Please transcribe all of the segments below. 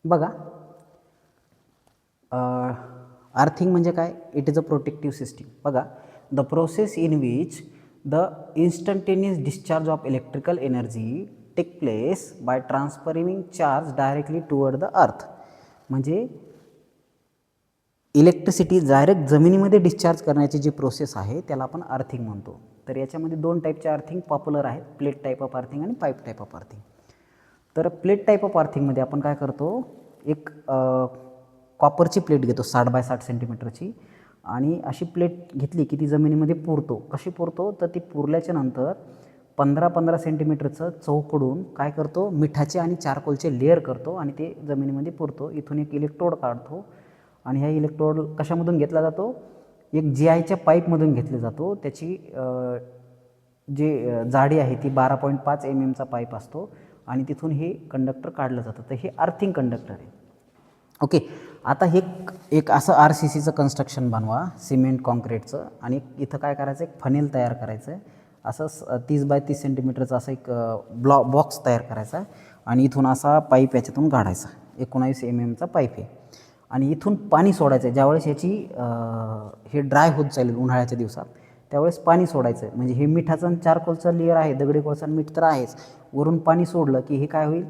बघा, अर्थिंग म्हणजे काय? It is a protective system. बघा, the process in which the instantaneous discharge of electrical energy take place by transferring charge directly toward the earth. म्हणजे electricity direct जमिनीमध्ये discharge करण्याची जी process आहे त्याला आपण अर्थिंग म्हणतो. तर याच्यामध्ये दोन टाईपचे अर्थिंग पॉप्युलर आहेत, प्लेट टाईप ऑफ अर्थिंग आणि पाईप टाईप ऑफ अर्थिंग. तर प्लेट टाईप ऑफ अर्थिंगमध्ये आपण काय करतो, एक कॉपरची प्लेट घेतो 60 बाय 60 सेंटीमीटरची, आणि अशी प्लेट घेतली की ती जमिनीमध्ये पुरतो. कशी पुरतो? तर ती पुरल्याच्या नंतर 15-15 सेंटीमीटरचं चौकडून काय करतो, मिठाचे आणि चारकोलचे लेअर करतो आणि ते जमिनीमध्ये पुरतो. इथून एक इलेक्ट्रोड काढतो आणि ह्या इलेक्ट्रोड कशामधून घेतला जातो? एक GIच्या पाईपमधून घेतला जातो. त्याची जी जाडी आहे ती 12.5 mmचा पाईप असतो आणि तिथून हे कंडक्टर काढलं जातं. तर हे अर्थिंग कंडक्टर आहे. ओके, आता हे एक असं RCCचं कन्स्ट्रक्शन बनवा, सिमेंट कॉन्क्रीटचं, आणि इथं काय करायचं, एक फनेल तयार करायचं आहे. असं 30 बाय 30 सेंटीमीटरचा असं एक बॉक्स तयार करायचा आहे आणि इथून असा पाईप याच्यातून काढायचा. 19 mmचा पाईप आहे आणि इथून पाणी सोडायचं आहे. ज्यावेळेस याची हे ड्राय होत चालेल उन्हाळ्याच्या दिवसात, त्यावेळेस पाणी सोडायचं आहे. म्हणजे हे मिठाचं आणि चारकोलचं लेअर आहे, दगडी कोळसा आणि मीठ तर आहेच, वरून पाणी सोडलं की हे काय होईल,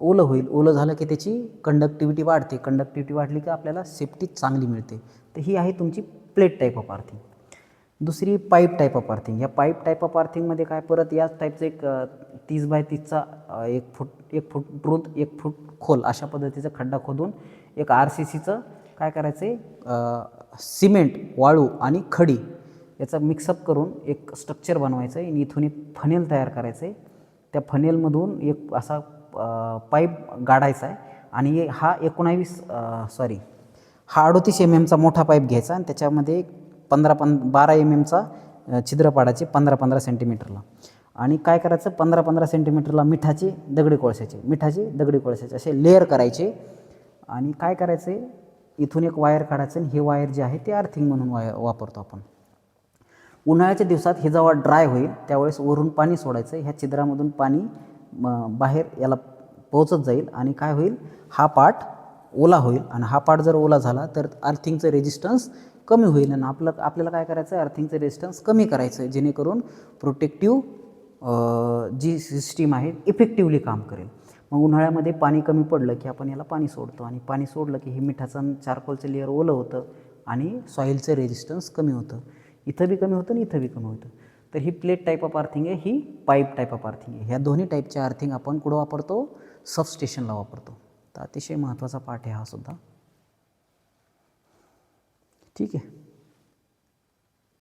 ओलं होईल. ओलं झालं की त्याची कंडक्टिव्हिटी वाढते. कंडक्टिव्हिटी वाढली की आपल्याला सेफ्टी चांगली मिळते. तर ही आहे तुमची प्लेट टाईप ऑफ अर्थिंग. दुसरी पाईप टाईप ऑफ अर्थिंग. या पाईप टाईप ऑफ अर्थिंगमध्ये काय, परत याच टाईपचं एक 30 बाय 30चा 1 फूट रुंद 1 फूट खोल अशा पद्धतीचा खड्डा खोदून एक RCCचं काय करायचं आहे, सिमेंट, वाळू आणि खडी याचा मिक्सअप करून एक स्ट्रक्चर बनवायचं आहे आणि इथून एक फनेल तयार करायचं आहे. त्या फनेलमधून एक असा पाईप गाडायचा आहे आणि हा 38 mmचा मोठा पाईप घ्यायचा आणि त्याच्यामध्ये 12 mmचा छिद्र पाडायचे 15-15 सेंटीमीटरला. आणि काय करायचं, 15-15 सेंटीमीटरला मिठाचे दगडी कोळशाचे असे लेअर करायचे आणि काय करायचे, इथून एक वायर काढायचं आणि हे वायर जे आहे ते अर्थिंग म्हणून वापरतो आपण. उन्हाळ्याच्या दिवसात हे जेव्हा ड्राय होईल त्यावेळेस वरून पाणी सोडायचं. ह्या छिद्रामधून पाणी बाहेर याला पोहोचत जाईल आणि काय होईल, हा पार्ट ओला होईल आणि हा पार्ट जर ओला झाला तर अर्थिंगचं रेजिस्टन्स कमी होईल आणि आपल्याला काय करायचं आहे, अर्थिंगचं रेजिस्टन्स कमी करायचं आहे, जेणेकरून प्रोटेक्टिव्ह जी सिस्टीम आहे इफेक्टिव्हली काम करेल. मग उन्हाळ्यामध्ये पाणी कमी पडलं की आपण याला पाणी सोडतो आणि पाणी सोडलं की हे मिठाचं चारकोलचं लेअर ओलं होतं आणि सॉईलचं रेजिस्टन्स कमी होतं. इथं बी कमी होतं आणि इथं बी कमी होतं. तर ही प्लेट टाईप ऑफ अर्थिंग आहे, ही पाईप टाईप ऑफ अर्थिंग आहे. ह्या दोन्ही टाईपचे अर्थिंग आपण कुठं वापरतो, सबस्टेशनला वापरतो. तर अतिशय महत्त्वाचा पार्ट आहे हा सुद्धा. ठीक आहे.